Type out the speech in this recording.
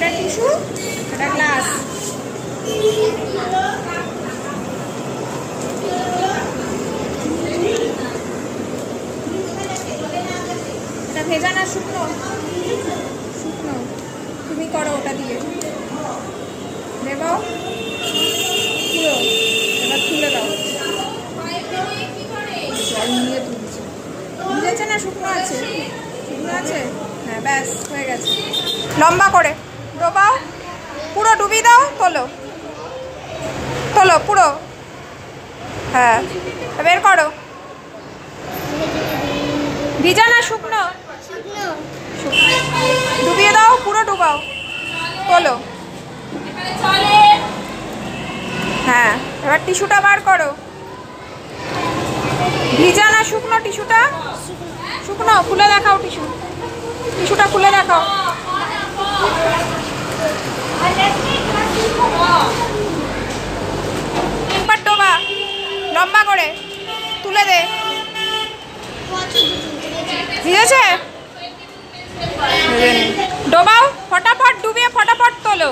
এটা টিস্যু, এটা গ্লাস। এটা ভেজা না শুকনো? শুকনো। তুমি করো ওটা দিয়ে। দেবো পুরো। এবার তুলে দাও। জল নিয়ে তুলছে। ভিজেছে না শুকনো আছে? শুকনো আছে? হ্যাঁ, ব্যাস হয়ে গেছে। লম্বা করে ডোবাও, পুরো ডুবিয়ে দাও। তোলো তোলো পুরো। হ্যাঁ, বের করো। ভিজা না শুকনো? ডুবিয়ে দাও, পুরো ডুবাও। তোলো। হ্যাঁ, এবার টিস্যুটা বার করো। ভিজা না শুকনো টিস্যুটা? শুকনো। খুলে দেখাও টিস্যুটা খুলে দেখাও। একবার ডোবা, লম্বা করে তুলে দে। ভিজেছে? ডোবাও, ফটাফট ডুবিয়ে ফটাফট তোলো।